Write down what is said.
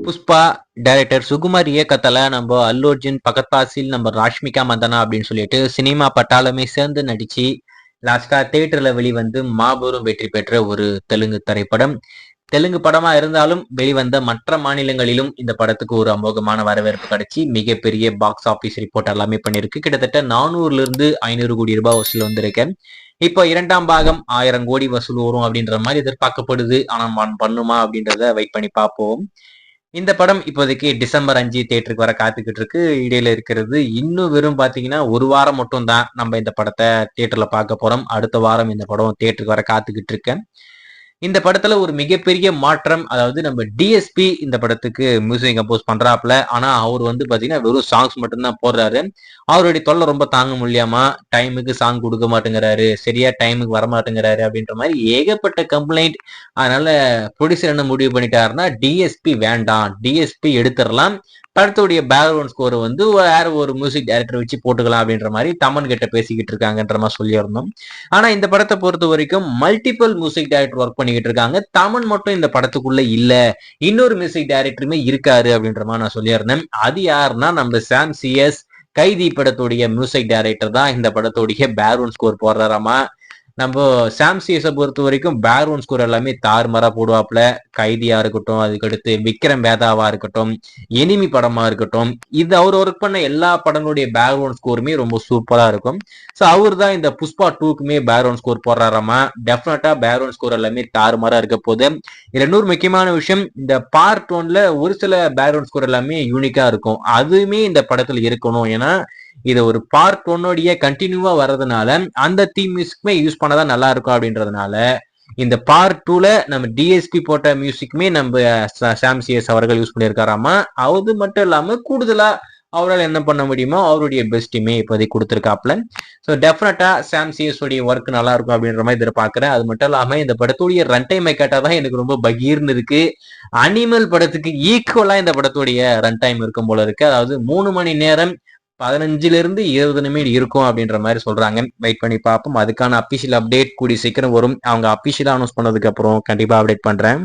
Pushpa director Sukumar இயக்கத்துல நம்ம அல்லு அர்ஜுன், பகத் பாசில், நம்ம ராஷ்மிகா மந்தனா அப்படின்னு சொல்லிட்டு சினிமா பட்டாளமே சேர்ந்து நடிச்சு லாஸ்டா தியேட்டர்ல வெளிவந்து மாபெரும் வெற்றி பெற்ற ஒரு தெலுங்கு திரைப்படம். தெலுங்கு படமா இருந்தாலும் வெளிவந்த மற்ற மாநிலங்களிலும் இந்த படத்துக்கு ஒரு அமோகமான வரவேற்பு கிடைச்சி மிகப்பெரிய பாக்ஸ் ஆபீஸ் ரிப்போர்ட் எல்லாமே பண்ணிருக்கு. கிட்டத்தட்ட 400 இருந்து 500 கோடி ரூபாய் வசூல் வந்திருக்கேன். இப்போ இரண்டாம் பாகம் 1000 கோடி வசூல் வரும் அப்படின்ற மாதிரி எதிர்பார்க்கப்படுது. ஆனா பண்ணுமா அப்படின்றத வெயிட் பண்ணி பார்ப்போம். இந்த படம் இப்போதைக்கு டிசம்பர் 5 தியேட்டருக்கு வர காத்துக்கிட்டு இருக்கு. இடையில இருக்கிறது இன்னும் வெறும் பாத்தீங்கன்னா ஒரு வாரம் மட்டும் தான் நம்ம இந்த படத்தை தியேட்டர்ல பார்க்க போறோம். அடுத்த வாரம் இந்த படம் தியேட்டருக்கு வர காத்துக்கிட்டு இருக்கேன். இந்த படத்துல ஒரு மிகப்பெரிய மாற்றம், அதாவது நம்ம டிஎஸ்பி இந்த படத்துக்கு மியூசிக் கம்போஸ் பண்றாப்ல. ஆனா அவர் பாத்தீங்கன்னா வெறும் சாங்ஸ் மட்டும்தான் போடுறாரு. அவருடைய தொல்லை ரொம்ப தாங்க முடியாம டைமுக்கு சாங் கொடுக்க மாட்டேங்கிறாரு, சரியா டைமுக்கு வர மாட்டேங்கிறாரு அப்படின்ற மாதிரி ஏகப்பட்ட கம்ப்ளைண்ட். அதனால ப்ரொடியூசர் என்ன முடிவு பண்ணிட்டாருன்னா, டிஎஸ்பி வேண்டாம், டிஎஸ்பி எடுத்துடலாம், படத்துடைய பேக்ரவுண்ட் ஸ்கோர் வேற ஒரு மியூசிக் டைரக்டர் வச்சு போட்டுக்கலாம் அப்படின்ற மாதிரி தமன் கிட்ட பேசிக்கிட்டு இருக்காங்கன்ற மாதிரி சொல்லியிருந்தோம். ஆனா இந்த படத்தை பொறுத்த வரைக்கும் மல்டிபிள் மியூசிக் டைரக்டர் ஒர்க் பண்ணிக்கிட்டு இருக்காங்க. தமன் மட்டும் இந்த படத்துக்குள்ள இல்ல, இன்னொரு மியூசிக் டைரக்டருமே இருக்காரு அப்படின்ற மாதிரி நான் சொல்லியிருந்தேன். அது யாருன்னா நம்ம சாம் சிஎஸ், கைதி படத்துடைய மியூசிக் டைரக்டர் தான் இந்த படத்துடைய பேக்ரவுண்ட் ஸ்கோர் போடுறாராமா. நம்ம சாம் சிஎஸை பொறுத்த வரைக்கும் பேக்ரவுண்ட் ஸ்கோர் எல்லாமே தாறுமாறா போடுவாப்ல. கைதியா இருக்கட்டும், அதுக்கடுத்து விக்ரம் வேதாவா இருக்கட்டும், எனிமி படமா இருக்கட்டும், இது அவர் ஒர்க் பண்ண எல்லா படங்களுடைய பேக்ரவுண்ட் ஸ்கோருமே ரொம்ப சூப்பரா இருக்கும். ஸோ அவர் தான் இந்த புஷ்பா 2க்குமே பேக்ரவுண்ட் ஸ்கோர் போடுறாராமா. டெஃபினட்டா பேக்ரவுண்ட் ஸ்கோர் எல்லாமே தாறுமாறா இருக்க போது. இதுல இன்னொரு முக்கியமான விஷயம், இந்த பார்ட் 1ல ஒரு சில பேக்ரவுண்ட் ஸ்கோர் எல்லாமே யூனிக்கா இருக்கும். அதுவுமே இந்த படத்துல இருக்கணும். ஏன்னா இது ஒரு பார்ட் 1 கண்டினியூவா வர்றதுனால அந்த தீம் மியூசிக்குமே யூஸ் பண்ணதான் நல்லா இருக்கும் அப்படின்றதுனால இந்த பார்ட் 2ல நம்ம டிஎஸ்பி போட்ட மியூசிக்குமே நம்ம சாம் சிஎஸ் அவர்கள் யூஸ் பண்ணியிருக்காராமா. அது மட்டும் இல்லாம கூடுதலா அவரால் என்ன பண்ண முடியுமோ அவருடைய பெஸ்ட்டுமே இப்போதைக்கு கொடுத்துருக்காப்ல. ஸோ டெஃபினட்டா சாம் சிஎஸ் உடைய ஒர்க் நல்லா இருக்கும் அப்படின்ற மாதிரி எதிர்பார்க்கிறேன். அது மட்டும் இல்லாம இந்த படத்துடைய ரன் டைம் கேட்டா தான் எனக்கு ரொம்ப பகீர்னு இருக்கு. அனிமல் படத்துக்கு ஈக்குவலா இந்த படத்துடைய ரன் டைம் இருக்கும் போல இருக்கு. அதாவது 3 மணி நேரம் 15 இருந்து 20 நிமிடம் இருக்கும் அப்படின்ற மாதிரி சொல்றாங்க. வெயிட் பண்ணி பார்ப்போம். அதுக்கான அபிஷியல் அப்டேட் கூடிய சீக்கிரம் வரும். அவங்க அபிஷியலா அனௌன்ஸ் பண்ணதுக்கு அப்புறம் கண்டிப்பா அப்டேட் பண்றேன்.